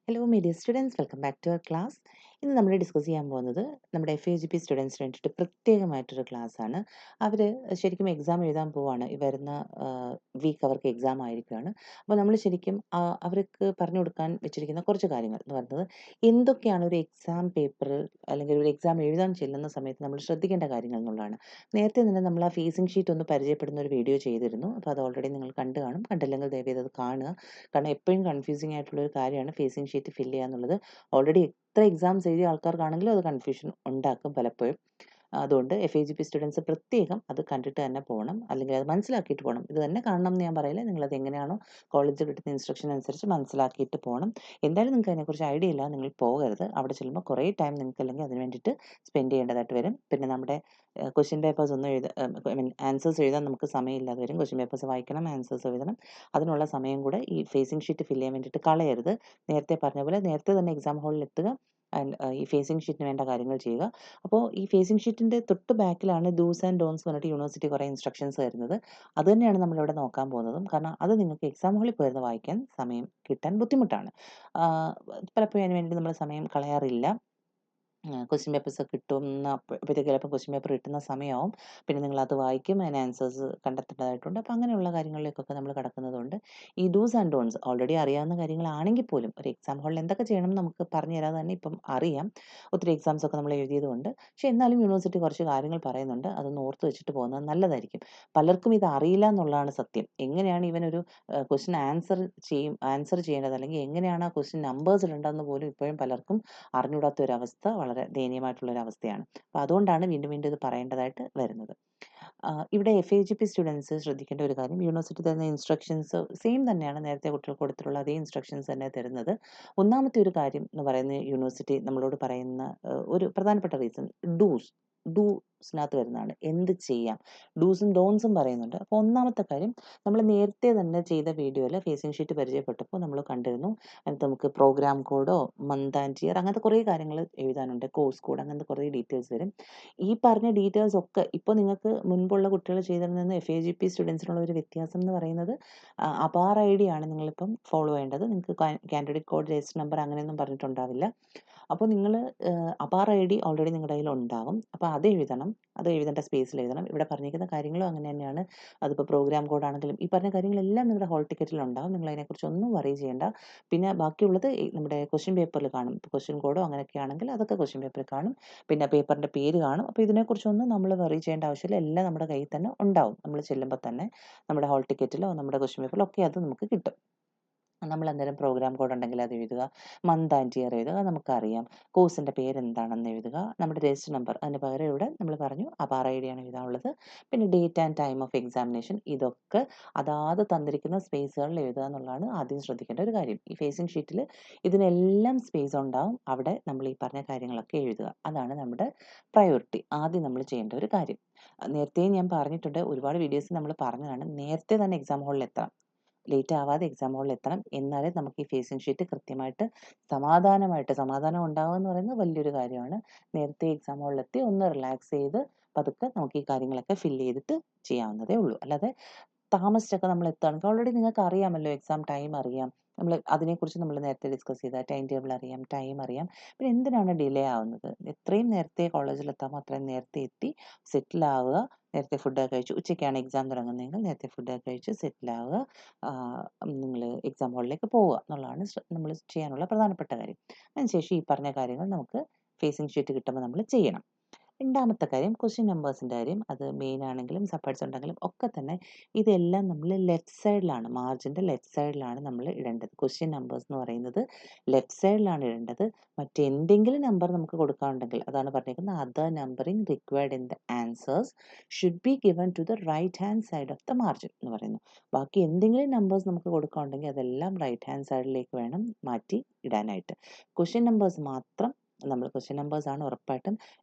Hello my dear students, welcome back to our class. ഇന്ന് നമ്മൾ discuss ചെയ്യാൻ പോകുന്നത് നമ്മുടെ FAGP സ്റ്റുഡൻസിന് വേണ്ടിയിട്ട് പ്രത്യേകമായിട്ടൊരു ക്ലാസ്സാണ്. അവർ ശരിക്കും എക്സാം എഴുതാൻ പോവാണ്. ഈ വരുന്ന വീക്ക് അവർക്ക് എക്സാം ആയിരിക്കുകയാണ്. അപ്പോൾ നമ്മൾ ശരിക്കും അവർക്ക് പറഞ്ഞു കൊടുക്കാൻ വെച്ചിരിക്കുന്ന കുറച്ച് കാര്യങ്ങൾ എന്ന് പറയുന്നത് എന്തൊക്കെയാണ് ഒരു എക്സാം പേപ്പറിൽ അല്ലെങ്കിൽ ഒരു എക്സാം എഴുതാൻ ചെല്ലുന്ന സമയത്ത് നമ്മൾ ശ്രദ്ധിക്കേണ്ട കാര്യങ്ങൾ എന്നുള്ളതാണ്. നേരത്തെ തന്നെ നമ്മൾ ആ ഫേസിംഗ് ഷീറ്റ് ഒന്ന് പരിചയപ്പെടുന്ന ഒരു വീഡിയോ ചെയ്തിരുന്നു. അപ്പോൾ അത് ഓൾറെഡി നിങ്ങൾ കണ്ടു കാണും. കണ്ടില്ലെങ്കിൽ ദയവേത് അത് കാണുക. കാരണം എപ്പോഴും കൺഫ്യൂസിംഗ് ആയിട്ടുള്ള ഒരു കാര്യമാണ് ഫേസിംഗ് ഷീറ്റ് ഫില്ല് ചെയ്യുക എന്നുള്ളത്. ഓൾറെഡി എത്ര എക്സാംസ് എഴുതിയ ആൾക്കാർക്കാണെങ്കിലും അത് കൺഫ്യൂഷൻ ഉണ്ടാക്കും പലപ്പോഴും. അതുകൊണ്ട് FAGP സ്റ്റുഡൻസ് പ്രത്യേകം അത് കണ്ടിട്ട് തന്നെ പോകണം, അല്ലെങ്കിൽ അത് മനസ്സിലാക്കിയിട്ട് പോകണം. ഇത് തന്നെ കാണണം എന്ന് ഞാൻ പറയില്ല. നിങ്ങളത് എങ്ങനെയാണോ കോളേജിൽ കിട്ടുന്ന ഇൻസ്ട്രക്ഷൻ അനുസരിച്ച് മനസ്സിലാക്കിയിട്ട് പോകണം. എന്തായാലും നിങ്ങൾക്ക് അതിനെക്കുറിച്ച് ഐഡിയ ഇല്ല, നിങ്ങൾ പോകരുത്. അവിടെ ചെല്ലുമ്പോൾ കുറേ ടൈം നിങ്ങൾക്ക് അല്ലെങ്കിൽ അതിന് വേണ്ടിയിട്ട് സ്പെൻഡ് ചെയ്യേണ്ടതായിട്ട് വരും. പിന്നെ നമ്മുടെ ക്വസ്റ്റ്യൻ പേപ്പേഴ്സ് ഒന്നും ആൻസേഴ്സ് എഴുതാൻ നമുക്ക് സമയമില്ലാതെ വരും. ക്വസ്റ്റ്യൻ പേപ്പേഴ്സ് വായിക്കണം, ആൻസേഴ്സ് എഴുതണം. അതിനുള്ള സമയം കൂടെ ഈ ഫേസിംഗ് ഷീറ്റ് ഫില്ല് ചെയ്യാൻ വേണ്ടിയിട്ട് കളയരുത്. നേരത്തെ പറഞ്ഞ പോലെ നേരത്തെ തന്നെ എക്സാം ഹാളിൽ എത്തുക, ഈ ഫേസിംഗ് ഷീറ്റിന് വേണ്ട കാര്യങ്ങൾ ചെയ്യുക. അപ്പോൾ ഈ ഫേസിംഗ് ഷീറ്റിൻ്റെ തൊട്ട് ബാക്കിലാണ് ഡൂസ് ആൻഡ് ഡോൺസ് പറഞ്ഞിട്ട് യൂണിവേഴ്സിറ്റി കുറേ ഇൻസ്ട്രക്ഷൻസ് തരുന്നത്. അത് തന്നെയാണ് നമ്മളിവിടെ നോക്കാൻ പോകുന്നതും. കാരണം അത് നിങ്ങൾക്ക് എക്സാം ഹാളിൽ പോയിരുന്ന് വായിക്കാൻ സമയം കിട്ടാൻ ബുദ്ധിമുട്ടാണ്. പലപ്പോഴും അതിന് വേണ്ടി നമ്മൾ സമയം കളയാറില്ല. ക്വസ്റ്റ്യൻ പേപ്പേഴ്സ് കിട്ടുന്ന അപ്പോഴത്തേക്ക് ചിലപ്പോൾ ക്വസ്റ്റ്യൻ പേപ്പർ കിട്ടുന്ന സമയമാവും. പിന്നെ നിങ്ങളത് വായിക്കും, അതിന് ആൻസേഴ്സ് കണ്ടെത്തേണ്ടതായിട്ടുണ്ട്. അപ്പോൾ അങ്ങനെയുള്ള കാര്യങ്ങളിലേക്കൊക്കെ നമ്മൾ കടക്കുന്നതുകൊണ്ട് ഈ ഡൂസ് ആൻഡ് ഡോൺസ് ഓൾറെഡി അറിയാവുന്ന കാര്യങ്ങളാണെങ്കിൽ പോലും ഒരു എക്സാം ഹാളിൽ എന്തൊക്കെ ചെയ്യണം എന്ന് നമുക്ക് പറഞ്ഞു തരാതെ തന്നെ ഇപ്പം അറിയാം. ഒത്തിരി എക്സാംസൊക്കെ നമ്മൾ എഴുതിയതുകൊണ്ട്. പക്ഷേ എന്നാലും യൂണിവേഴ്സിറ്റി കുറച്ച് കാര്യങ്ങൾ പറയുന്നുണ്ട്. അതൊന്ന് ഓർത്ത് വെച്ചിട്ട് പോകുന്നത് നല്ലതായിരിക്കും. പലർക്കും ഇത് അറിയില്ല എന്നുള്ളതാണ് സത്യം. എങ്ങനെയാണ് ഇവനൊരു ക്വസ്റ്റ്യൻ ആൻസർ ചെയ്യേണ്ടത്, അല്ലെങ്കിൽ എങ്ങനെയാണ് ആ ക്വസ്റ്റ്യൻ നമ്പേഴ്സ് ഇടേണ്ടതെന്ന് പോലും ഇപ്പോഴും പലർക്കും അറിഞ്ഞുകൂടാത്ത ഒരവസ്ഥ വളരെ ദയനീയമായിട്ടുള്ളൊരവസ്ഥയാണ്. അപ്പോൾ അതുകൊണ്ടാണ് വീണ്ടും വീണ്ടും ഇത് പറയേണ്ടതായിട്ട് വരുന്നത്. ഇവിടെ FAGP സ്റ്റുഡൻസ് ശ്രദ്ധിക്കേണ്ട ഒരു കാര്യം, യൂണിവേഴ്സിറ്റി തരുന്ന ഇൻസ്ട്രക്ഷൻസ് സെയിം തന്നെയാണ്. നേരത്തെ കുട്ടികൾക്ക് കൊടുത്തിട്ടുള്ള അതേ ഇൻസ്ട്രക്ഷൻസ് തന്നെ തരുന്നത്. ഒന്നാമത്തെ ഒരു കാര്യം എന്ന് പറയുന്നത് യൂണിവേഴ്സിറ്റി നമ്മളോട് പറയുന്ന ഒരു പ്രധാനപ്പെട്ട റീസൺ ഡൂസിനകത്ത് വരുന്നതാണ്. എന്ത് ചെയ്യാം, ഡൂസും ഡോൺസും പറയുന്നുണ്ട്. അപ്പോൾ ഒന്നാമത്തെ കാര്യം, നമ്മൾ നേരത്തെ തന്നെ ചെയ്ത വീഡിയോയിൽ ഫേസിംഗ് ഷീറ്റ് പരിചയപ്പെട്ടപ്പോൾ നമ്മൾ കണ്ടിരുന്നു. അതിനകത്ത് നമുക്ക് പ്രോഗ്രാം കോഡോ മന്ത് ആൻഡ് ഇയർ അങ്ങനത്തെ കുറേ കാര്യങ്ങൾ എഴുതാനുണ്ട്. കോഴ്സ് കോഡ് അങ്ങനത്തെ കുറേ ഡീറ്റെയിൽസ് വരും. ഈ പറഞ്ഞ ഡീറ്റെയിൽസ് ഒക്കെ ഇപ്പോൾ നിങ്ങൾക്ക് മുൻപുള്ള കുട്ടികൾ ചെയ്തതിൽ നിന്ന് FAGP സ്റ്റുഡൻസിനുള്ള ഒരു വ്യത്യാസം എന്ന് പറയുന്നത്, അപാർ ID ആണ് നിങ്ങളിപ്പം ഫോളോ ചെയ്യേണ്ടത്. നിങ്ങൾക്ക് കാൻഡിഡേറ്റ് കോഡ്, രജിസ്റ്റർ നമ്പർ അങ്ങനെയൊന്നും പറഞ്ഞിട്ടുണ്ടാവില്ല. അപ്പോൾ നിങ്ങൾ അപാർ ID ഓൾറെഡി നിങ്ങളുടെ കയ്യിൽ ഉണ്ടാവും. അപ്പോൾ അത് എഴുതണം. അത് എഴുതേണ്ട സ്പേസിൽ എഴുതണം. ഇവിടെ പറഞ്ഞിരിക്കുന്ന കാര്യങ്ങളും അങ്ങനെ തന്നെയാണ്. അതിപ്പോൾ പ്രോഗ്രാം കോഡ് ആണെങ്കിലും ഈ പറഞ്ഞ കാര്യങ്ങളെല്ലാം നിങ്ങളുടെ ഹോൾ ടിക്കറ്റിൽ ഉണ്ടാവും. നിങ്ങൾ അതിനെക്കുറിച്ച് ഒന്നും വറി ചെയ്യേണ്ട. പിന്നെ ബാക്കിയുള്ളത് നമ്മുടെ ക്വസ്റ്റ്യൻ പേപ്പറിൽ കാണും. ക്വസ്റ്റ്യൻ കോഡോ അങ്ങനെയൊക്കെ ആണെങ്കിൽ അതൊക്കെ ക്വസ്റ്റ്യൻ പേപ്പറിൽ കാണും. പിന്നെ പേപ്പറിൻ്റെ പേര് കാണും. അപ്പോൾ ഇതിനെക്കുറിച്ചൊന്നും നമ്മൾ വറി ചെയ്യേണ്ട ആവശ്യമില്ല. എല്ലാം നമ്മുടെ കയ്യിൽ തന്നെ ഉണ്ടാവും. നമ്മൾ ചെല്ലുമ്പോൾ തന്നെ നമ്മുടെ ഹോൾ ടിക്കറ്റിലോ നമ്മുടെ ക്വസ്റ്റ്യൻ പേപ്പറിലോ ഒക്കെ അത് നമുക്ക് കിട്ടും. നമ്മൾ അന്നേരം പ്രോഗ്രാം കോഡ് ഉണ്ടെങ്കിൽ അത് എഴുതുക, മന്ത് ആൻഡ് ഇയർ എഴുതുക, നമുക്കറിയാം. കോഴ്സിൻ്റെ പേരെന്താണെന്ന് എഴുതുക, നമ്മുടെ രജിസ്റ്റർ നമ്പർ അതിന് പകരം ഇവിടെ നമ്മൾ പറഞ്ഞു അപാർ ID ആണ് എഴുതാനുള്ളത്. പിന്നെ date and time of examination, ഇതൊക്കെ അതാത് തന്നിരിക്കുന്ന സ്പേസുകളിൽ എഴുതുക എന്നുള്ളതാണ് ആദ്യം ശ്രദ്ധിക്കേണ്ട ഒരു കാര്യം. ഈ ഫേസിംഗ് ഷീറ്റിൽ ഇതിനെല്ലാം സ്പേസ് ഉണ്ടാവും. അവിടെ നമ്മൾ ഈ പറഞ്ഞ കാര്യങ്ങളൊക്കെ എഴുതുക. അതാണ് നമ്മുടെ പ്രയോറിറ്റി, ആദ്യം നമ്മൾ ചെയ്യേണ്ട ഒരു കാര്യം. നേരത്തെയും ഞാൻ പറഞ്ഞിട്ടുണ്ട്, ഒരുപാട് വീഡിയോസ് നമ്മൾ പറഞ്ഞതാണ്, നേരത്തെ തന്നെ എക്സാം ഹാളിൽ എത്തണം. ലേറ്റ് ആവാതെ എക്സാം ഹാളിൽ എത്തണം. എന്നാലേ നമുക്ക് ഈ ഫേസിംഗ് ഷീറ്റ് കൃത്യമായിട്ട് സമാധാനം ഉണ്ടാവുക എന്ന് പറയുന്നത് വലിയൊരു കാര്യമാണ്. നേരത്തെ എക്സാം ഹാളിലെത്തി ഒന്ന് റിലാക്സ് ചെയ്ത് പതുക്കെ നമുക്ക് ഈ കാര്യങ്ങളൊക്കെ ഫില്ല് ചെയ്തിട്ട് ചെയ്യാവുന്നതേ ഉള്ളൂ. അല്ലാതെ താമസിച്ചൊക്കെ നമ്മൾ എത്തുകയാണെങ്കിൽ ഓൾറെഡി നിങ്ങൾക്ക് അറിയാമല്ലോ, എക്സാം ടൈം അറിയാം. അതിനെക്കുറിച്ച് നമ്മൾ നേരത്തെ ഡിസ്കസ് ചെയ്ത ടൈം ടേബിൾ അറിയാം, ടൈം അറിയാം. പിന്നെ എന്തിനാണ് ഡിലേ ആവുന്നത്? എത്രയും നേരത്തെ കോളേജിലെത്താമോ അത്രയും നേരത്തെ എത്തി സെറ്റിൽ ആവുക. നേരത്തെ ഫുഡൊക്കെ കഴിച്ചു, ഉച്ചയ്ക്കാണ് എക്സാം തുടങ്ങുന്നതെങ്കിൽ നേരത്തെ ഫുഡൊക്കെ കഴിച്ച് സെറ്റിൽ ആവുക. നിങ്ങൾ എക്സാം ഹാളിലേക്ക് പോവുക എന്നുള്ളതാണ് നമ്മൾ ചെയ്യാനുള്ള പ്രധാനപ്പെട്ട കാര്യം. അതിനുശേഷം ഈ പറഞ്ഞ കാര്യങ്ങൾ നമുക്ക് ഫേസിംഗ് ഷീറ്റ് കിട്ടുമ്പോൾ നമ്മൾ ചെയ്യണം. രണ്ടാമത്തെ കാര്യം ക്വസ്റ്റ്യൻ നമ്പേഴ്സിൻ്റെ കാര്യം. അത് മെയിൻ ആണെങ്കിലും സബ്പാർട്സ് ഉണ്ടെങ്കിലും ഒക്കെ തന്നെ ഇതെല്ലാം നമ്മൾ ലെഫ്റ്റ് സൈഡിലാണ്, മാർജിൻ്റെ ലെഫ്റ്റ് സൈഡിലാണ് നമ്മൾ ഇടേണ്ടത്. ക്വസ്റ്റ്യൻ നമ്പേഴ്സ് എന്ന് പറയുന്നത് ലെഫ്റ്റ് സൈഡിലാണ് ഇടേണ്ടത്. മറ്റെന്തെങ്കിലും നമ്പർ നമുക്ക് കൊടുക്കാനുണ്ടെങ്കിൽ അതാണ് പറഞ്ഞിരിക്കുന്നത്, other numbering required in the answers should be given to the right hand side of the margin എന്ന് പറയുന്നു. ബാക്കി എന്തെങ്കിലും നമ്പേഴ്സ് നമുക്ക് കൊടുക്കാനുണ്ടെങ്കിൽ അതെല്ലാം റൈറ്റ് ഹാൻഡ് സൈഡിലേക്ക് വേണം മാറ്റി ഇടാനായിട്ട്. ക്വസ്റ്റ്യൻ നമ്പേഴ്സ് മാത്രം, നമ്മൾ ക്വസ്റ്റ്യൻ നമ്പേഴ്സ് ആണ് ഉറപ്പായിട്ടും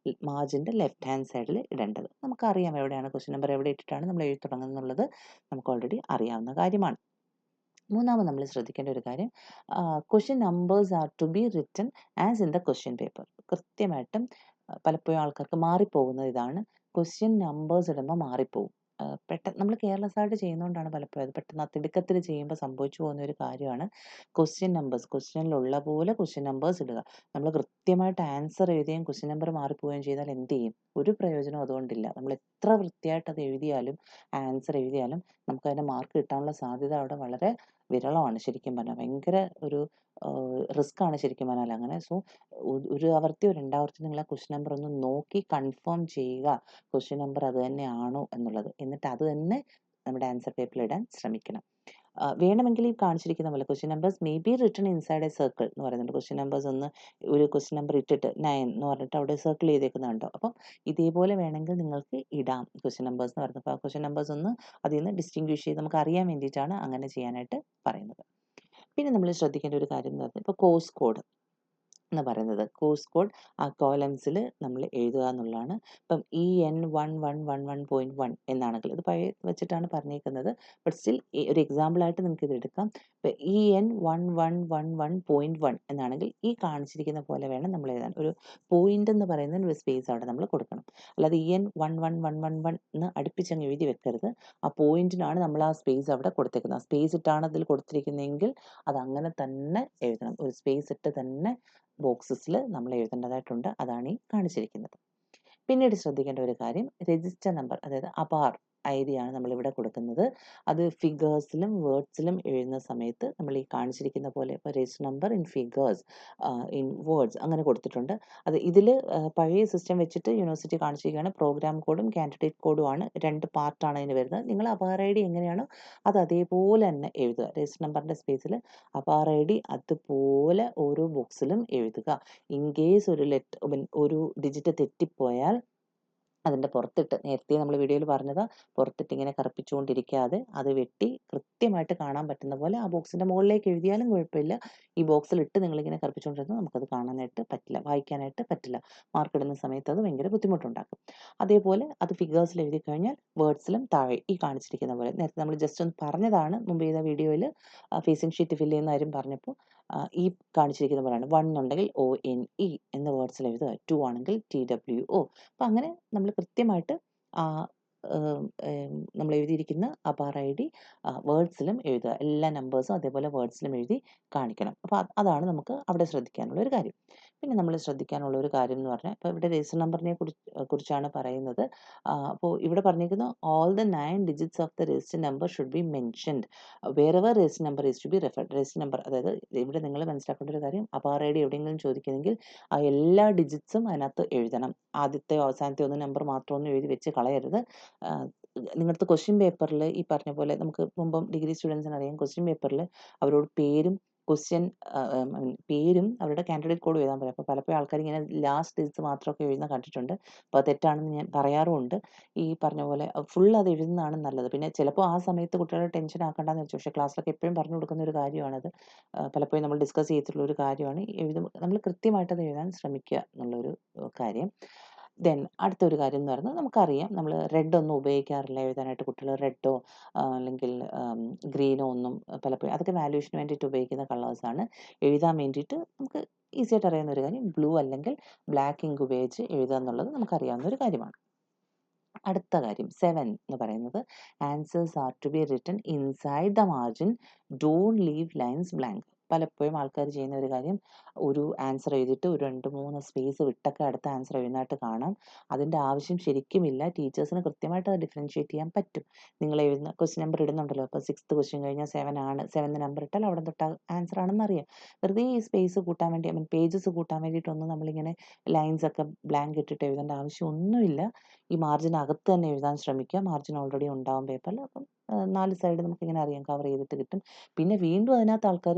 മാർജിൻ്റെ ലെഫ്റ്റ് ഹാൻഡ് സൈഡിൽ ഇടേണ്ടത്. നമുക്കറിയാം എവിടെയാണ് ക്വസ്റ്റ്യൻ നമ്പർ എവിടെ ഇട്ടിട്ടാണ് നമ്മൾ എഴുതി തുടങ്ങുന്നത് എന്നുള്ളത് നമുക്ക് ഓൾറെഡി അറിയാവുന്ന കാര്യമാണ്. മൂന്നാമത് നമ്മൾ ശ്രദ്ധിക്കേണ്ട ഒരു കാര്യം, question numbers are to be written as in the question paper. കൃത്യമായിട്ടും പലപ്പോഴും ആൾക്കാർക്ക് മാറിപ്പോകുന്നത് ഇതാണ്, ക്വസ്റ്റ്യൻ നമ്പേഴ്സ് ഇടുമ്പോൾ മാറിപ്പോകും. നമ്മൾ കെയർലെസ്സായിട്ട് ചെയ്യുന്നതുകൊണ്ടാണ് പലപ്പോഴും അത് പെട്ടെന്ന് ആ തിടുക്കത്തിൽ ചെയ്യുമ്പോൾ സംഭവിച്ചു പോകുന്ന ഒരു കാര്യമാണ് ക്വസ്റ്റ്യൻ നമ്പേഴ്സ്. ക്വസ്റ്റ്യനിലുള്ള പോലെ ക്വസ്റ്റ്യൻ നമ്പേഴ്സ് ഇടുക. നമ്മൾ കൃത്യമായിട്ട് ആൻസർ എഴുതുകയും ക്വസ്റ്റ്യൻ നമ്പർ മാറിപ്പോവുകയും ചെയ്താൽ എന്ത് ചെയ്യും? ഒരു പ്രയോജനവും അതുകൊണ്ടില്ല. നമ്മൾ എത്ര വൃത്തിയായിട്ട് അത് എഴുതിയാലും ആൻസർ എഴുതിയാലും നമുക്കതിൻ്റെ മാർക്ക് കിട്ടാനുള്ള സാധ്യത അവിടെ വളരെ വിരളമാണ് ശരിക്കും പറഞ്ഞാൽ. ഭയങ്കര ഒരു റിസ്ക്കാണ് ശരിക്കും പറഞ്ഞാൽ അങ്ങനെ. സോ ഒരു ആവർത്തിയോ രണ്ടാവർത്തിയോ നിങ്ങൾ ആ ക്വസ്റ്റ്യൻ നമ്പർ ഒന്ന് നോക്കി കൺഫേം ചെയ്യുക. ക്വസ്റ്റ്യൻ നമ്പർ അത് തന്നെയാണോ എന്നുള്ളത്. എന്നിട്ട് അത് തന്നെ നമ്മുടെ ആൻസർ പേപ്പറിൽ ഇടാൻ ശ്രമിക്കണം. വേണമെങ്കിൽ ഈ കാണിച്ചിരിക്കുന്ന പോലെ question numbers may be written inside A circle എന്ന് പറയുന്നുണ്ട്. ക്വസ്റ്റ്യൻ നമ്പേഴ്സ് ഒന്ന് ഒരു ക്വസ്റ്റ്യൻ നമ്പർ ഇട്ടിട്ട് 9 എന്ന് പറഞ്ഞിട്ട് അവിടെ സർക്കിൾ ചെയ്തേക്കുന്നത് കണ്ടോ? അപ്പം ഇതേപോലെ വേണമെങ്കിൽ നിങ്ങൾക്ക് ഇടാം ക്വസ്റ്റ്യൻ നമ്പേഴ്സ് എന്ന് പറയുന്നത്. അപ്പോൾ ആ ക്വസ്റ്റ്യൻ നമ്പേഴ്സ് ഒന്ന് അതിൽ നിന്ന് ഡിസ്റ്റിങ്വിഷ് ചെയ്ത് നമുക്ക് അറിയാൻ വേണ്ടിയിട്ടാണ് അങ്ങനെ ചെയ്യാനായിട്ട് പറയുന്നത്. പിന്നെ നമ്മൾ ശ്രദ്ധിക്കേണ്ട ഒരു കാര്യം എന്ന് പറഞ്ഞാൽ ഇപ്പോൾ കോഴ്സ് കോഡ് എന്ന് പറയുന്നത്. കോഴ്സ് കോഡ് ആ കോളംസിൽ നമ്മൾ എഴുതുക എന്നുള്ളതാണ്. ഇപ്പം EN1111.1 എന്നാണെങ്കിൽ ഇത് പഴയ വെച്ചിട്ടാണ് പറഞ്ഞേക്കുന്നത്. ബട്ട് സ്റ്റിൽ ഒരു എക്സാമ്പിളായിട്ട് നിങ്ങൾക്ക് ഇത് എടുക്കാം. ഇപ്പം EN1111.1 എന്നാണെങ്കിൽ ഈ കാണിച്ചിരിക്കുന്ന പോലെ വേണം നമ്മൾ എഴുതാൻ. ഒരു പോയിന്റ് എന്ന് പറയുന്ന ഒരു സ്പേസ് അവിടെ നമ്മൾ കൊടുക്കണം. അല്ലാതെ EN1111 എന്ന് അടുപ്പിച്ചങ്ങ് എഴുതി വെക്കരുത്. ആ പോയിന്റിനാണ് നമ്മൾ ആ സ്പേസ് അവിടെ കൊടുത്തേക്കുന്നത്. ആ സ്പേസ് ഇട്ടാണ് അതിൽ കൊടുത്തിരിക്കുന്നതെങ്കിൽ അത് അങ്ങനെ തന്നെ എഴുതണം. ഒരു സ്പേസ് ഇട്ട് തന്നെ ബോക്സസിൽ നമ്മൾ എഴുതേണ്ടതായിട്ടുണ്ട്. അതാണ് ഈ കാണിച്ചിരിക്കുന്നത്. പിന്നീട് ശ്രദ്ധിക്കേണ്ട ഒരു കാര്യം രജിസ്റ്റർ നമ്പർ, അതായത് അപാർ ഐഡിയാണ് നമ്മളിവിടെ കൊടുക്കുന്നത്. അത് ഫിഗേഴ്സിലും വേർഡ്സിലും എഴുതുന്ന സമയത്ത് നമ്മൾ ഈ കാണിച്ചിരിക്കുന്ന പോലെ ഇപ്പോൾ register number in figures, in words അങ്ങനെ കൊടുത്തിട്ടുണ്ട്. അത് ഇതിൽ പഴയ സിസ്റ്റം വെച്ചിട്ട് യൂണിവേഴ്സിറ്റി കാണിച്ചിരിക്കുകയാണ്. പ്രോഗ്രാം കോഡും കാൻഡിഡേറ്റ് കോഡുമാണ് 2 പാർട്ടാണ് അതിന് വരുന്നത്. നിങ്ങൾ അപാർ ഐ ഡി എങ്ങനെയാണോ അത് അതേപോലെ തന്നെ എഴുതുക. രജിസ്റ്റർ നമ്പറിൻ്റെ സ്പേസിൽ അപാർ ഐ ഡി അതുപോലെ ഓരോ ബോക്സിലും എഴുതുക. ഇൻ കേസ് ഒരു ഡിജിറ്റ് തെറ്റിപ്പോയാൽ അതിൻ്റെ പുറത്തിട്ട്, നേരത്തെ നമ്മൾ വീഡിയോയിൽ പറഞ്ഞത്, പുറത്തിട്ട് ഇങ്ങനെ കറുപ്പിച്ചുകൊണ്ടിരിക്കാതെ അത് വെട്ടി കൃത്യമായിട്ട് കാണാൻ പറ്റുന്ന പോലെ ആ ബോക്സിൻ്റെ മുകളിലേക്ക് എഴുതിയാലും കുഴപ്പമില്ല. ഈ ബോക്സിലിട്ട് നിങ്ങളിങ്ങനെ കറുപ്പിച്ചുകൊണ്ടിരുന്നാൽ നമുക്കത് കാണാനായിട്ട് പറ്റില്ല, വായിക്കാനായിട്ട് പറ്റില്ല. മാർക്ക് ഇടുന്ന സമയത്ത് അത് ഭയങ്കര ബുദ്ധിമുട്ടുണ്ടാക്കും. അതേപോലെ അത് ഫിഗേഴ്സിൽ എഴുതി കഴിഞ്ഞാൽ വേർഡ്സിലും താഴെ ഈ കാണിച്ചിരിക്കുന്ന പോലെ, നേരത്തെ നമ്മൾ ജസ്റ്റ് ഒന്ന് പറഞ്ഞതാണ് മുമ്പ് ചെയ്ത വീഡിയോയിൽ ഫേസിംഗ് ഷീറ്റ് ഫില്ല് ചെയ്യുന്ന കാര്യം പറഞ്ഞപ്പോൾ. ഈ കാണിച്ചിരിക്കുന്ന പോലെയാണ്. 1 ഉണ്ടെങ്കിൽ ONE എന്ന വേർഡ്സിൽ എഴുതുക. 2 ആണെങ്കിൽ TWO. അപ്പം അങ്ങനെ നമ്മൾ കൃത്യമായിട്ട് നമ്മൾ എഴുതിയിരിക്കുന്ന അപാർ ഐ ഡി വേർഡ്സിലും എഴുതുക. എല്ലാ നമ്പേഴ്സും അതേപോലെ വേർഡ്സിലും എഴുതി കാണിക്കണം. അപ്പോൾ അതാണ് നമുക്ക് അവിടെ ശ്രദ്ധിക്കാനുള്ള ഒരു കാര്യം. പിന്നെ നമ്മൾ ശ്രദ്ധിക്കാനുള്ള ഒരു കാര്യം എന്ന് പറഞ്ഞാൽ, ഇപ്പോൾ ഇവിടെ രജിസ്റ്റർ നമ്പറിനെ കുറിച്ചാണ് പറയുന്നത്. അപ്പോൾ ഇവിടെ പറഞ്ഞിരിക്കുന്നത് all the 9 digits of the register number should be mentioned wherever register number is to be referred. Register number, അതായത് ഇവിടെ നിങ്ങൾ മനസ്സിലാക്കേണ്ട ഒരു കാര്യം, അപാർ ഐ ഡി എവിടെയെങ്കിലും ചോദിക്കുന്നെങ്കിൽ ആ എല്ലാ ഡിജിറ്റ്സും അതിനകത്ത് എഴുതണം. ആദ്യത്തെയോ അവസാനത്തെയോ ഒന്നും നമ്പർ മാത്രമൊന്നും എഴുതി വെച്ച് കളയരുത്. നിങ്ങളുടെ ക്വസ്റ്റ്യൻ പേപ്പറിൽ ഈ പറഞ്ഞ പോലെ, നമുക്ക് മുമ്പും ഡിഗ്രി സ്റ്റുഡൻസിന് അറിയാം, ക്വസ്റ്റ്യൻ പേപ്പറിൽ അവരോട് പേരും പേരും അവരുടെ കാൻഡിഡേറ്റ് കോഡും എഴുതാൻ പറയും. അപ്പോൾ പലപ്പോഴും ആൾക്കാർ ഇങ്ങനെ ലാസ്റ്റ് ഡിജിറ്റ്സ് മാത്രമൊക്കെ എഴുതുന്ന കണ്ടിട്ടുണ്ട്. അപ്പോൾ അത് തെറ്റാണെന്ന് ഞാൻ പറയാറുമുണ്ട്. ഈ പറഞ്ഞ പോലെ ഫുൾ അത് എഴുതുന്നതാണ് നല്ലത്. പിന്നെ ചിലപ്പോൾ ആ സമയത്ത് കുട്ടികളെ ടെൻഷൻ ആക്കണ്ടെന്ന് വെച്ചു, പക്ഷേ ക്ലാസ്സിലൊക്കെ എപ്പോഴും പറഞ്ഞു കൊടുക്കുന്ന ഒരു കാര്യമാണത്. പലപ്പോഴും നമ്മൾ ഡിസ്കസ് ചെയ്തിട്ടുള്ള ഒരു കാര്യമാണ്. നമ്മൾ കൃത്യമായിട്ട് അത് എഴുതാൻ ശ്രമിക്കുക എന്നുള്ളൊരു കാര്യം. ദെൻ അടുത്തൊരു കാര്യം എന്ന് പറയുന്നത്, നമുക്കറിയാം നമ്മൾ റെഡ് ഒന്നും ഉപയോഗിക്കാറില്ല എഴുതാനായിട്ട്. കുട്ടികൾ റെഡോ അല്ലെങ്കിൽ ഗ്രീനോ ഒന്നും പലപ്പോഴും, അതൊക്കെ വാല്യൂഷന് വേണ്ടിയിട്ട് ഉപയോഗിക്കുന്ന കളേഴ്സാണ്. എഴുതാൻ വേണ്ടിയിട്ട് നമുക്ക് ഈസി ആയിട്ട് അറിയാവുന്ന ഒരു കാര്യം, ബ്ലൂ അല്ലെങ്കിൽ ബ്ലാക്ക് ഇങ്ക് ഉപയോഗിച്ച് എഴുതുക എന്നുള്ളത് നമുക്കറിയാവുന്ന ഒരു കാര്യമാണ്. അടുത്ത കാര്യം 7 എന്ന് പറയുന്നത്, answers are to be written inside the margin, don't leave lines blank. പലപ്പോഴും ആൾക്കാർ ചെയ്യുന്ന ഒരു കാര്യം, ഒരു ആൻസർ എഴുതിയിട്ട് ഒരു 2-3 സ്പേസ് വിട്ടൊക്കെ അടുത്ത ആൻസർ എഴുതുന്നതായിട്ട് കാണാം. അതിൻ്റെ ആവശ്യം ശരിക്കുമില്ല. ടീച്ചേഴ്സിന് കൃത്യമായിട്ട് അത് ഡിഫറൻഷ്യേറ്റ് ചെയ്യാൻ പറ്റും. നിങ്ങൾ എഴുതുന്ന ക്വസ്റ്റ്യൻ നമ്പർ ഇടുന്നുണ്ടല്ലോ, അപ്പോൾ 6th ക്വസ്റ്റ്യൻ കഴിഞ്ഞാൽ 7 ആണ്, 7th നമ്പർ ഇട്ടാൽ അവിടെ തൊട്ട് ആൻസർ ആണെന്ന് അറിയാം. വെറുതെ ഈ സ്പേസ് കൂട്ടാൻ വേണ്ടി, പേജസ് കൂട്ടാൻ വേണ്ടിയിട്ടൊന്നും നമ്മളിങ്ങനെ ലൈൻസ് ഒക്കെ ബ്ലാങ്ക് ഇട്ടിട്ട് എഴുതേണ്ട ആവശ്യമൊന്നുമില്ല. ഈ മാർജിനകത്ത് തന്നെ എഴുതാൻ ശ്രമിക്കുക. മാർജിൻ ഓൾറെഡി ഉണ്ടാവും പേപ്പറിൽ. അപ്പം 4 സൈഡ് നമുക്കിങ്ങനെ അറിയാം, കവർ ചെയ്തിട്ട് കിട്ടും. പിന്നെ വീണ്ടും അതിനകത്ത് ആൾക്കാർ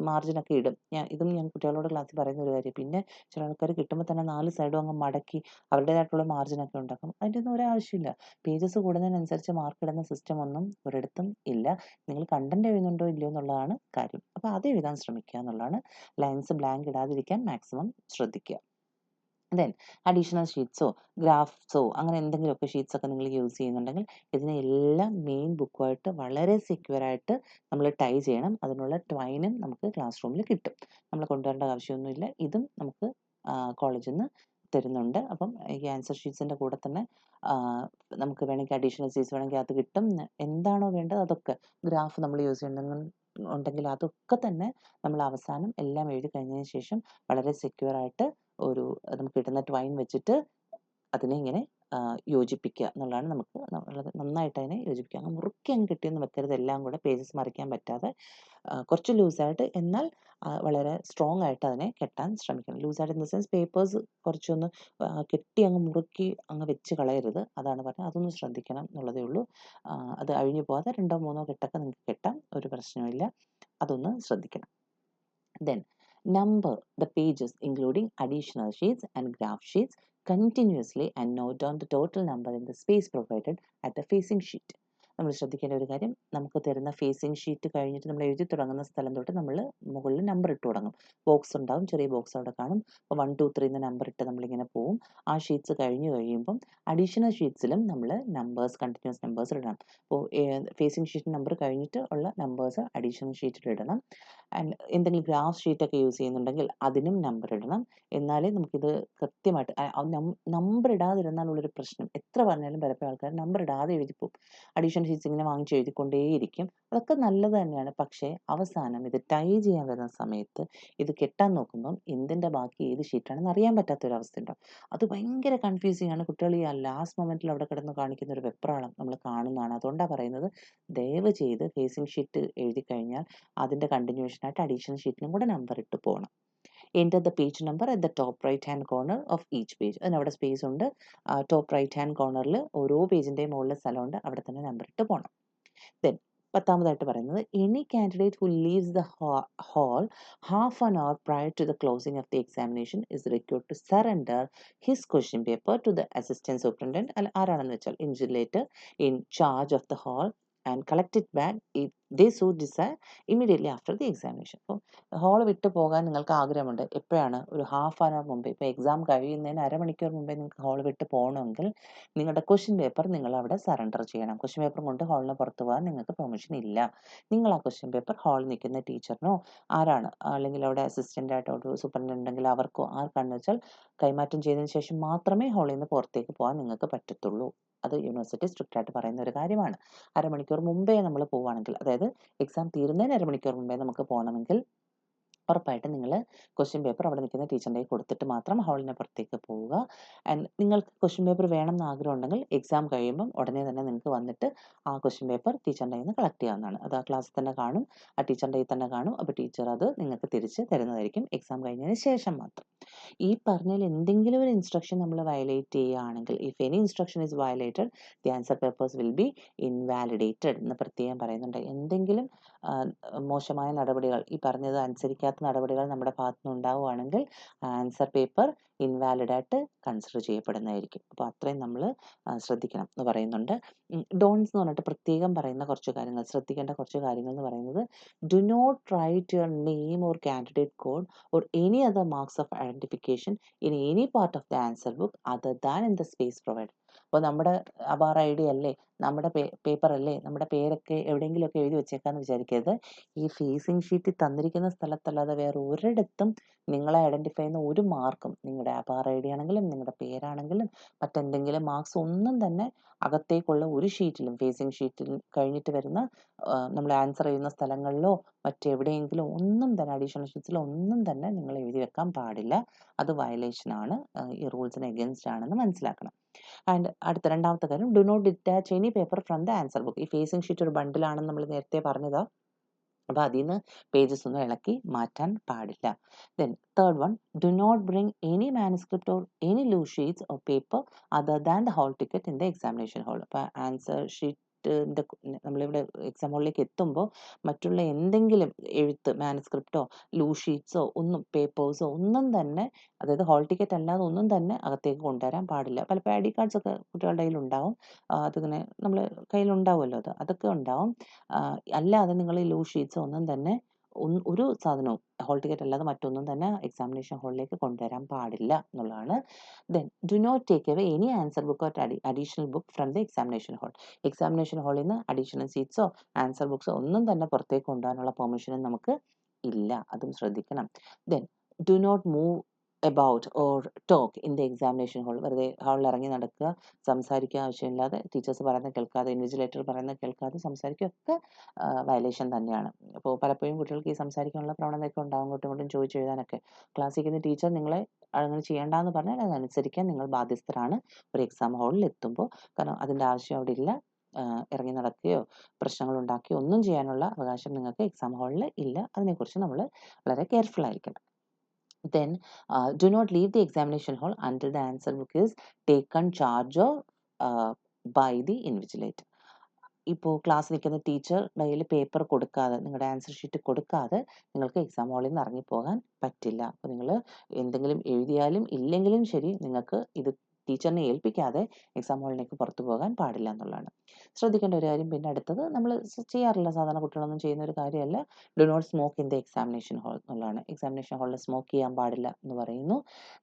മാർജിനൊക്കെ ഇടും. ഞാൻ കുട്ടികളോട് ക്ലാസ്സിൽ പറയുന്ന ഒരു കാര്യം. പിന്നെ ചില ആൾക്കാർ കിട്ടുമ്പോൾ തന്നെ 4 സൈഡും അങ്ങ് മടക്കി അവരുടേതായിട്ടുള്ള മാർജിനൊക്കെ ഉണ്ടാക്കും. അതിൻ്റെ ഒന്നും ഒരാവശ്യമില്ല. പേജസ് കൂടുന്നതിനനുസരിച്ച് മാർക്ക് ഇടുന്ന സിസ്റ്റം ഒന്നും ഒരിടത്തും ഇല്ല. നിങ്ങൾ കണ്ടന്റ് എഴുതുന്നുണ്ടോ ഇല്ലയോ എന്നുള്ളതാണ് കാര്യം. അപ്പോൾ അത് എഴുതാൻ ശ്രമിക്കുക എന്നുള്ളതാണ്. ലൈൻസ് ബ്ലാങ്ക് ഇടാതിരിക്കാൻ മാക്സിമം ശ്രദ്ധിക്കുക. ദെൻ അഡീഷണൽ ഷീറ്റ്സോ ഗ്രാഫ്സോ അങ്ങനെ എന്തെങ്കിലുമൊക്കെ ഷീറ്റ്സൊക്കെ നിങ്ങൾ യൂസ് ചെയ്യുന്നുണ്ടെങ്കിൽ ഇതിനെല്ലാം മെയിൻ ബുക്കുമായിട്ട് വളരെ സെക്യൂറായിട്ട് നമ്മൾ ടൈ ചെയ്യണം. അതിനുള്ള ട്വൈനും നമുക്ക് ക്ലാസ് റൂമിൽ കിട്ടും. നമ്മൾ കൊണ്ടുവരേണ്ട ആവശ്യമൊന്നുമില്ല. ഇതും നമുക്ക് കോളേജിൽ നിന്ന് തരുന്നുണ്ട്. അപ്പം ഈ ആൻസർ ഷീറ്റ്സിൻ്റെ കൂടെ തന്നെ നമുക്ക് വേണമെങ്കിൽ അഡീഷണൽ സീറ്റ്സ് വേണമെങ്കിൽ അത് കിട്ടും. എന്താണോ വേണ്ടത് അതൊക്കെ ഗ്രാഫ് നമ്മൾ യൂസ് ഉണ്ടെങ്കിൽ അതൊക്കെ തന്നെ നമ്മൾ അവസാനം എല്ലാം എഴുതി കഴിഞ്ഞതിന് ശേഷം വളരെ സെക്യൂറായിട്ട് നമുക്ക് കിട്ടുന്ന ട്വൈൻ വെച്ചിട്ട് അതിനെ ഇങ്ങനെ യോജിപ്പിക്കുക എന്നുള്ളതാണ്. നമുക്ക് നന്നായിട്ട് അതിനെ യോജിപ്പിക്കുക. അങ്ങ് മുറുക്കി അങ്ങ് കിട്ടിയൊന്നും വെക്കരുത്. എല്ലാം കൂടെ പേജസ് മറിക്കാൻ പറ്റാതെ കുറച്ച് ലൂസായിട്ട്, എന്നാൽ വളരെ സ്ട്രോങ് ആയിട്ട് അതിനെ കെട്ടാൻ ശ്രമിക്കണം. ലൂസായിട്ട് ഇൻ ദ സെൻസ് പേപ്പേഴ്സ് കുറച്ചൊന്ന് കെട്ടി അങ്ങ് മുറുക്കി അങ്ങ് വെച്ച് കളയരുത്. അതാണ് പറഞ്ഞത്. അതൊന്ന് ശ്രദ്ധിക്കണം എന്നുള്ളതേ ഉള്ളൂ. അത് അഴിഞ്ഞു പോകാതെ 2 3 കെട്ടൊക്കെ നിങ്ങൾക്ക് കെട്ടാം, ഒരു പ്രശ്നവുമില്ല. അതൊന്ന് ശ്രദ്ധിക്കണം. Then number the pages including additional sheets and graph sheets continuously and note down the total number in the space provided at the facing sheet. നമ്മൾ ശ്രദ്ധിക്കേണ്ട ഒരു കാര്യം, നമുക്ക് തരുന്ന ഫേസിങ് ഷീറ്റ് കഴിഞ്ഞിട്ട് നമ്മൾ എഴുതി തുടങ്ങുന്ന സ്ഥലം തൊട്ട് നമ്മൾ മുകളിൽ നമ്പർ ഇട്ട് തുടങ്ങും. ബോക്സ് ഉണ്ടാവും, ചെറിയ ബോക്സ് അവിടെ കാണും. അപ്പോൾ 1 2 3 എന്ന് നമ്പർ ഇട്ട് നമ്മളിങ്ങനെ പോവും. ആ ഷീറ്റ്സ് കഴിഞ്ഞ് കഴിയുമ്പം അഡീഷണൽ ഷീറ്റ്സിലും നമ്മൾ നമ്പേഴ്സ്, കണ്ടിന്യൂസ് നമ്പേഴ്സ് ഇടണം. അപ്പോൾ ഫേസിങ് ഷീറ്റ് നമ്പർ കഴിഞ്ഞിട്ട് ഉള്ള നമ്പേഴ്സ് അഡീഷണൽ ഷീറ്റിൽ ഇടണം. ആൻഡ് എന്തെങ്കിലും ഗ്രാഫ് ഷീറ്റൊക്കെ യൂസ് ചെയ്യുന്നുണ്ടെങ്കിൽ അതിനും നമ്പർ ഇടണം. എന്നാലേ നമുക്കിത് കൃത്യമായിട്ട് നമ്പർ ഇടാതിരുന്നാലുള്ളൊരു പ്രശ്നം, എത്ര പറഞ്ഞാലും പലപ്പോഴും ആൾക്കാർ നമ്പർ ഇടാതെ എഴുതിപ്പോവും. അഡീഷണൽ ഷീറ്റ്സ് ഇങ്ങനെ വാങ്ങിച്ച് എഴുതിക്കൊണ്ടേയിരിക്കും. അതൊക്കെ നല്ലത് തന്നെയാണ്. പക്ഷേ അവസാനം ഇത് ടൈ ചെയ്യാൻ വരുന്ന സമയത്ത് ഇത് കെട്ടാൻ നോക്കുമ്പം എന്തിൻ്റെ ബാക്കി ഏത് ഷീറ്റാണെന്ന് അറിയാൻ പറ്റാത്തൊരവസ്ഥ ഉണ്ടാവും. അത് ഭയങ്കര കൺഫ്യൂസിങ് ആണ്. കുട്ടികൾ ഈ ലാസ്റ്റ് മൊമെൻറ്റിൽ അവിടെ കിടന്ന് കാണിക്കുന്ന ഒരു വെപ്രാളം നമ്മൾ കാണുന്നതാണ്. അതുകൊണ്ടാണ് പറയുന്നത്, ദയവ് ചെയ്ത് ഫേസിങ് ഷീറ്റ് എഴുതി കഴിഞ്ഞാൽ അതിൻ്റെ കണ്ടിന്യൂഷനായിട്ട് അഡീഷണൽ ഷീറ്റിനും കൂടെ നമ്പർ ഇട്ട് പോകണം. Enter the page number at the top right hand corner of each page. അതിനവിടെ സ്പേസ് ഉണ്ട്. ടോപ്പ് റൈറ്റ് ഹാൻഡ് കോർണറിൽ ഓരോ പേജിൻ്റെയും മുകളിൽ സ്ഥലമുണ്ട്, അവിടെ തന്നെ നമ്പർ ഇട്ട് പോകണം. ദെൻ 10ാമതായിട്ട് പറയുന്നത്, any candidate who leaves the hall half an hour prior to the closing of the examination is required to surrender his question paper to the assistant superintendent, അല്ല ആരാണെന്ന് വെച്ചാൽ invigilator in charge of the hall and collect it back if they so desire immediately after the examination. അപ്പോൾ hall വിട്ടു പോകാൻ നിങ്ങൾക്ക് ആഗ്രഹമുണ്ട്. എപ്പോഴാണ്? ഒരു ഹാഫ് ആൻ അവർ മുമ്പേ. ഇപ്പോൾ എക്സാം കഴിയുന്നതിന് അരമണിക്കൂർ മുമ്പേ നിങ്ങൾക്ക് ഹാൾ വിട്ട് പോകണമെങ്കിൽ നിങ്ങളുടെ ക്വസ്റ്റ്യൻ പേപ്പർ നിങ്ങൾ അവിടെ സറണ്ടർ ചെയ്യണം. ക്വസ്റ്റ്യൻ പേപ്പർ കൊണ്ട് ഹാളിന് പുറത്ത് പോകാൻ നിങ്ങൾക്ക് പെർമിഷൻ ഇല്ല. നിങ്ങൾ ആ ക്വസ്റ്റ്യൻ പേപ്പർ ഹാളിൽ നിൽക്കുന്ന ടീച്ചറിനോ ആരാണ്, അല്ലെങ്കിൽ അവിടെ അസിസ്റ്റൻ്റായിട്ട് ഒരു സൂപ്രണ്ടൻ്റ് ഉണ്ടെങ്കിൽ അവർക്കോ ആർക്കാണെന്ന് വെച്ചാൽ കൈമാറ്റം ചെയ്തതിന് ശേഷം മാത്രമേ ഹാളിൽ നിന്ന് പുറത്തേക്ക് പോകാൻ നിങ്ങൾക്ക് പറ്റത്തുള്ളൂ. അത് യൂണിവേഴ്സിറ്റി സ്ട്രിക്റ്റ് ആയിട്ട് പറയുന്ന ഒരു കാര്യമാണ്. അരമണിക്കൂർ മുമ്പേ നമ്മൾ പോവുകയാണെങ്കിൽ, അതായത് എക്സാം തീരുന്നതിന് അരമണിക്കൂർ മുമ്പേ നമുക്ക് പോകണമെങ്കിൽ ഉറപ്പായിട്ടും നിങ്ങൾ ക്വസ്റ്റ്യൻ പേപ്പർ അവിടെ നിൽക്കുന്ന ടീച്ചറിൻ്റെ കയ്യിൽ കൊടുത്തിട്ട് മാത്രം ഹാളിന് പുറത്തേക്ക് പോവുക. ആൻഡ് നിങ്ങൾക്ക് ക്വസ്റ്റ്യൻ പേപ്പർ വേണമെന്ന് ആഗ്രഹം ഉണ്ടെങ്കിൽ എക്സാം കഴിയുമ്പം ഉടനെ തന്നെ നിങ്ങൾക്ക് വന്നിട്ട് ആ ക്വസ്റ്റ്യൻ പേപ്പർ ടീച്ചറിൻ്റെ കയ്യിൽ നിന്ന് കളക്ട് ചെയ്യാവുന്നതാണ്. അത് ആ ക്ലാസ്സിൽ തന്നെ കാണും, ആ ടീച്ചറിൻ്റെ കയ്യിൽ തന്നെ കാണും. അപ്പോൾ ടീച്ചർ അത് നിങ്ങൾക്ക് തിരിച്ച് തരുന്നതായിരിക്കും എക്സാം കഴിഞ്ഞതിന് ശേഷം മാത്രം. ഈ പറഞ്ഞതിൽ എന്തെങ്കിലും ഒരു ഇൻസ്ട്രക്ഷൻ നമ്മൾ വയലേറ്റ് ചെയ്യുകയാണെങ്കിൽ, if any instruction is violated the answer papers will be invalidated എന്ന് പ്രത്യേകം പറയുന്നുണ്ട്. എന്തെങ്കിലും മോശമായ നടപടികൾ, ഈ പറഞ്ഞത് അനുസരിക്കാത്ത നടപടികൾ നമ്മുടെ ഭാഗത്തു നിന്ന് ഉണ്ടാവുകയാണെങ്കിൽ ആൻസർ പേപ്പർ ഇൻവാലിഡായിട്ട് കൺസിഡർ ചെയ്യപ്പെടുന്നതായിരിക്കും. അപ്പോൾ അത്രയും നമ്മൾ ശ്രദ്ധിക്കണം എന്ന് പറയുന്നുണ്ട്. ഡോൺസ് എന്ന് പറഞ്ഞിട്ട് പ്രത്യേകം പറയുന്ന കുറച്ച് കാര്യങ്ങൾ, ശ്രദ്ധിക്കേണ്ട കുറച്ച് കാര്യങ്ങൾ എന്ന് പറയുന്നത്, do not write your name or candidate code or any other marks of identification in any part of the answer book other than in the space provided. അപ്പോൾ നമ്മുടെ ആധാർ ഐ ഡി അല്ലേ, നമ്മുടെ പേപ്പർ അല്ലേ, നമ്മുടെ പേരൊക്കെ എവിടെയെങ്കിലുമൊക്കെ എഴുതി വെച്ചേക്കാന്ന് വിചാരിക്കരുത്. ഈ ഫേസിങ് ഷീറ്റിൽ തന്നിരിക്കുന്ന സ്ഥലത്തല്ലാതെ വേറെ ഒരിടത്തും നിങ്ങളെ ഐഡൻറ്റിഫൈ ചെയ്യുന്ന ഒരു മാർക്കും, നിങ്ങളുടെ ആധാർ ഐ ഡി ആണെങ്കിലും നിങ്ങളുടെ പേരാണെങ്കിലും മറ്റെന്തെങ്കിലും മാർക്സ് ഒന്നും തന്നെ അകത്തേക്കുള്ള ഒരു ഷീറ്റിലും, ഫേസിങ് ഷീറ്റിൽ കഴിഞ്ഞിട്ട് വരുന്ന നമ്മൾ ആൻസർ ചെയ്യുന്ന സ്ഥലങ്ങളിലോ മറ്റെവിടെയെങ്കിലും ഒന്നും തന്നെ അഡീഷണൽ ഷീറ്റ്സിൽ ഒന്നും തന്നെ നിങ്ങൾ എഴുതി വെക്കാൻ പാടില്ല. അത് വയലേഷനാണ്, ഈ റൂൾസിന് എഗൻസ്റ്റ് ആണെന്ന് മനസ്സിലാക്കണം. ആൻഡ് അടുത്ത 2ാമത്തെ കാര്യം, do not detach any paper from the answer book. ഈ ഫേസിങ് ഷീറ്റ് ഒരു ബണ്ടിലാണെന്ന് നമ്മൾ നേരത്തെ പറഞ്ഞതാ. അപ്പോൾ അതിൽ നിന്ന് പേജസ് ഒന്നും ഇളക്കി മാറ്റാൻ പാടില്ല. Then 3rd one, do not bring any manuscript or any loose sheets or paper other than the hall ticket in the examination hall. അപ്പോൾ ആൻസർ ഷീറ്റിൻ്റെ നമ്മളിവിടെ എക്സാം ഹാളിലേക്ക് എത്തുമ്പോൾ മറ്റുള്ള എന്തെങ്കിലും എഴുത്ത്, മാനുസ്ക്രിപ്റ്റോ ലൂസ് ഷീറ്റ്സോ ഒന്നും, പേപ്പേഴ്സോ ഒന്നും തന്നെ, അതായത് ഹോൾ ടിക്കറ്റ് അല്ലാതെ ഒന്നും തന്നെ അകത്തേക്ക് കൊണ്ടുവരാൻ പാടില്ല. പലപ്പോൾ ഐ ഡി കാർഡ്സ് ഒക്കെ കുട്ടികളുടെ കയ്യിലുണ്ടാവും, അതിങ്ങനെ നമ്മൾ കയ്യിലുണ്ടാവുമല്ലോ, അതൊക്കെ ഉണ്ടാവും. അല്ലാതെ നിങ്ങൾ ഈ ലൂസ് ഷീറ്റ്സ് ഒന്നും തന്നെ ഒരു സാധനവും ഹോൾ ടിക്കറ്റ് അല്ലാതെ മറ്റൊന്നും തന്നെ എക്സാമിനേഷൻ ഹാളിലേക്ക് കൊണ്ടുവരാൻ പാടില്ല എന്നുള്ളതാണ്. Then do not take away any answer book or additional book from the examination hall. Examination ഹാളിൽ നിന്ന് അഡീഷണൽ സീറ്റ്സോ ആൻസർ ബുക്സോ ഒന്നും തന്നെ പുറത്തേക്ക് കൊണ്ടുപോകാനുള്ള പെർമിഷനും നമുക്ക് ഇല്ല. അതും ശ്രദ്ധിക്കണം. Then do not move about or talk in the examination hall. വെറുതെ ഹാളിൽ ഇറങ്ങി നടക്കുക, സംസാരിക്കുക ആവശ്യമില്ലാതെ, ടീച്ചേഴ്സ് പറയുന്നത് കേൾക്കാതെ, ഇൻവിജിലേറ്റർ പറയുന്നത് കേൾക്കാതെ സംസാരിക്കുകയൊക്കെ വയലേഷൻ തന്നെയാണ്. അപ്പോൾ പലപ്പോഴും കുട്ടികൾക്ക് ഈ സംസാരിക്കാനുള്ള പ്രവണതയൊക്കെ ഉണ്ടാകും, അങ്ങോട്ടും ഇങ്ങോട്ടും ചോദിച്ചെഴുതാനൊക്കെ. ക്ലാസ്സിൽ ഇരിക്കുന്ന ടീച്ചർ നിങ്ങളെ അങ്ങനെ ചെയ്യേണ്ടെന്ന് പറഞ്ഞാൽ അതനുസരിക്കാൻ നിങ്ങൾ ബാധ്യസ്ഥരാണ് ഒരു എക്സാം ഹാളിൽ എത്തുമ്പോൾ. കാരണം അതിൻ്റെ ആവശ്യം അവിടെ ഇല്ല. ഇറങ്ങി നടക്കുകയോ പ്രശ്നങ്ങൾ ഉണ്ടാക്കുകയോ ഒന്നും ചെയ്യാനുള്ള അവകാശം നിങ്ങൾക്ക് എക്സാം ഹാളിൽ ഇല്ല. അതിനെക്കുറിച്ച് നമ്മൾ വളരെ കെയർഫുൾ ആയിരിക്കണം. Then do not leave the examination hall until the answer book is taken charge of by the invigilator. ഇപ്പോൾ ക്ലാസ് നിൽക്കുന്ന ടീച്ചർ കയ്യിൽ പേപ്പർ കൊടുക്കാതെ, നിങ്ങളുടെ ആൻസർ ഷീറ്റ് കൊടുക്കാതെ നിങ്ങൾക്ക് എക്സാം ഹാളിൽ നിന്ന് ഇറങ്ങിപ്പോകാൻ പറ്റില്ല. അപ്പോൾ നിങ്ങൾ എന്തെങ്കിലും എഴുതിയാലും ഇല്ലെങ്കിലും ശരി, നിങ്ങൾക്ക് ഇത് ടീച്ചറിനെ ഏൽപ്പിക്കാതെ എക്സാം ഹാളിലേക്ക് പുറത്തു പോകാൻ പാടില്ല എന്നുള്ളതാണ്. ശ്രദ്ധിക്കേണ്ട ഒരു കാര്യം. പിന്നെ അടുത്തത് നമ്മൾ ചെയ്യാറില്ല, സാധാരണ കുട്ടികളൊന്നും ചെയ്യുന്ന ഒരു കാര്യമല്ല, do not smoke in the examination hall എന്നുള്ളതാണ്. എക്സാമിനേഷൻ ഹാളിൽ സ്മോക്ക് ചെയ്യാൻ പാടില്ല എന്ന് പറയുന്നു.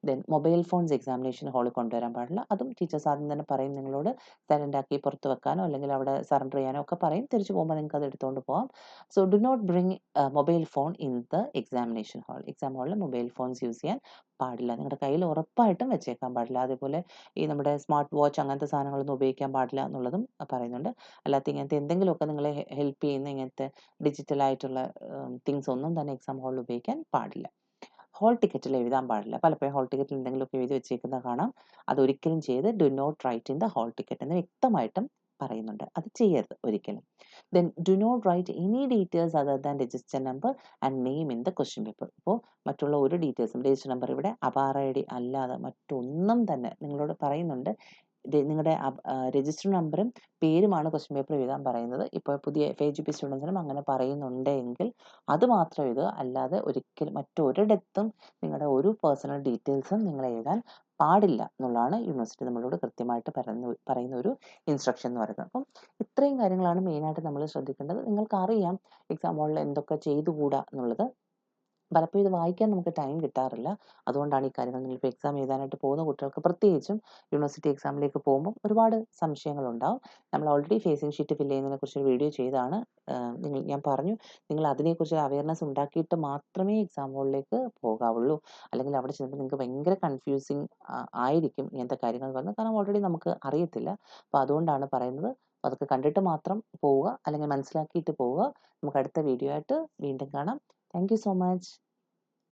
ദെൻ മൊബൈൽ ഫോൺസ് എക്സാമിനേഷൻ ഹാളിൽ കൊണ്ടുവരാൻ പാടില്ല. അതും ടീച്ചേഴ്സ് ആദ്യം തന്നെ പറയും നിങ്ങളോട്, സൈലൻ്റ് ആക്കി പുറത്ത് വെക്കാനോ അല്ലെങ്കിൽ അവിടെ സറണ്ടർ ചെയ്യാനോ ഒക്കെ പറയും. തിരിച്ചു പോകുമ്പോൾ നിങ്ങൾക്ക് അത് എടുത്തുകൊണ്ട് പോകാം. So do not bring mobile phone in the examination hall. Exam ഹാളിൽ മൊബൈൽ ഫോൺസ് യൂസ് ചെയ്യാൻ പാടില്ല. നിങ്ങളുടെ കയ്യിൽ ഉറപ്പായിട്ടും വെച്ചേക്കാൻ പാടില്ല. അതേപോലെ ഈ നമ്മുടെ സ്മാർട്ട് വാച്ച് അങ്ങനത്തെ സാധനങ്ങളൊന്നും ഉപയോഗിക്കാൻ പാടില്ല എന്നുള്ളതും പറയുന്നുണ്ട്. അല്ലാത്ത ഇങ്ങനത്തെ എന്തെങ്കിലുമൊക്കെ നിങ്ങളെ ഹെൽപ്പ് ചെയ്യുന്ന ഇങ്ങനത്തെ ഡിജിറ്റലായിട്ടുള്ള തിങ്സ് ഒന്നും തന്നെ എക്സാം ഹാളിൽ ഉപയോഗിക്കാൻ പാടില്ല. ഹോൾ ടിക്കറ്റിൽ എഴുതാൻ പാടില്ല. പലപ്പോഴും ഹോൾ ടിക്കറ്റിൽ എന്തെങ്കിലുമൊക്കെ എഴുതി വെച്ചേക്കുന്നത് കാണാം. അതൊരിക്കലും ചെയ്ത് do not write in the hall ticket എന്ന് വ്യക്തമായിട്ടും പറയുന്നുണ്ട്. അത് ചെയ്യരുത് ഒരിക്കലും. Then do not write any details other than register number and name in the question paper. ഇപ്പോൾ മറ്റുള്ള ഒരു ഡീറ്റെയിൽസും, രജിസ്റ്റർ നമ്പർ ഇവിടെ അപാർ ഐ ഡി അല്ലാതെ മറ്റൊന്നും തന്നെ നിങ്ങളോട് പറയുന്നുണ്ട്. നിങ്ങളുടെ രജിസ്റ്റർ നമ്പറും പേരുമാണ് ക്വസ്റ്റ്യൻ പേപ്പർ എഴുതാൻ പറയുന്നത്. ഇപ്പോൾ പുതിയ FAGP സ്റ്റുഡൻസിനും അങ്ങനെ പറയുന്നുണ്ടെങ്കിൽ അത് മാത്രം എഴുതുക. അല്ലാതെ ഒരിക്കലും മറ്റൊരിടത്തും നിങ്ങളുടെ ഒരു പേഴ്സണൽ ഡീറ്റെയിൽസും നിങ്ങൾ എഴുതാൻ പാടില്ല എന്നുള്ളതാണ് യൂണിവേഴ്സിറ്റി നമ്മളോട് കൃത്യമായിട്ട് പറയുന്ന ഒരു ഇൻസ്ട്രക്ഷൻ എന്ന് പറയുന്നത്. അപ്പം ഇത്രയും കാര്യങ്ങളാണ് മെയിനായിട്ട് നമ്മൾ ശ്രദ്ധിക്കേണ്ടത്. നിങ്ങൾക്കറിയാം എക്സാം ഹാളിൽ എന്തൊക്കെ ചെയ്തുകൂടാ എന്നുള്ളത്. പലപ്പോഴും ഇത് വായിക്കാൻ നമുക്ക് ടൈം കിട്ടാറില്ല. അതുകൊണ്ടാണ് ഈ കാര്യങ്ങൾ. നിങ്ങളിപ്പോൾ എക്സാം എഴുതാനായിട്ട് പോകുന്ന കുട്ടികൾക്ക്, പ്രത്യേകിച്ചും യൂണിവേഴ്സിറ്റി എക്സാമിലേക്ക് പോകുമ്പോൾ ഒരുപാട് സംശയങ്ങളുണ്ടാവും. നമ്മൾ ഓൾറെഡി ഫേസിംഗ് ഷീറ്റ് ഫില്ല് ചെയ്യുന്നതിനെക്കുറിച്ച് ഒരു വീഡിയോ ചെയ്തതാണ്. ഞാൻ പറഞ്ഞു, നിങ്ങൾ അതിനെക്കുറിച്ച് അവയർനെസ് ഉണ്ടാക്കിയിട്ട് മാത്രമേ എക്സാം ഹാളിലേക്ക് പോകാവുള്ളൂ. അല്ലെങ്കിൽ അവിടെ ചെന്നിട്ട് നിങ്ങൾക്ക് ഭയങ്കര കൺഫ്യൂസിങ് ആയിരിക്കും ഇങ്ങനത്തെ കാര്യങ്ങൾ പറഞ്ഞത്. കാരണം ഓൾറെഡി നമുക്ക് അറിയത്തില്ല. അപ്പോൾ അതുകൊണ്ടാണ് പറയുന്നത്, അതൊക്കെ കണ്ടിട്ട് മാത്രം പോവുക, അല്ലെങ്കിൽ മനസ്സിലാക്കിയിട്ട് പോവുക. നമുക്ക് അടുത്ത വീഡിയോ ആയിട്ട് വീണ്ടും കാണാം. Thank you so much.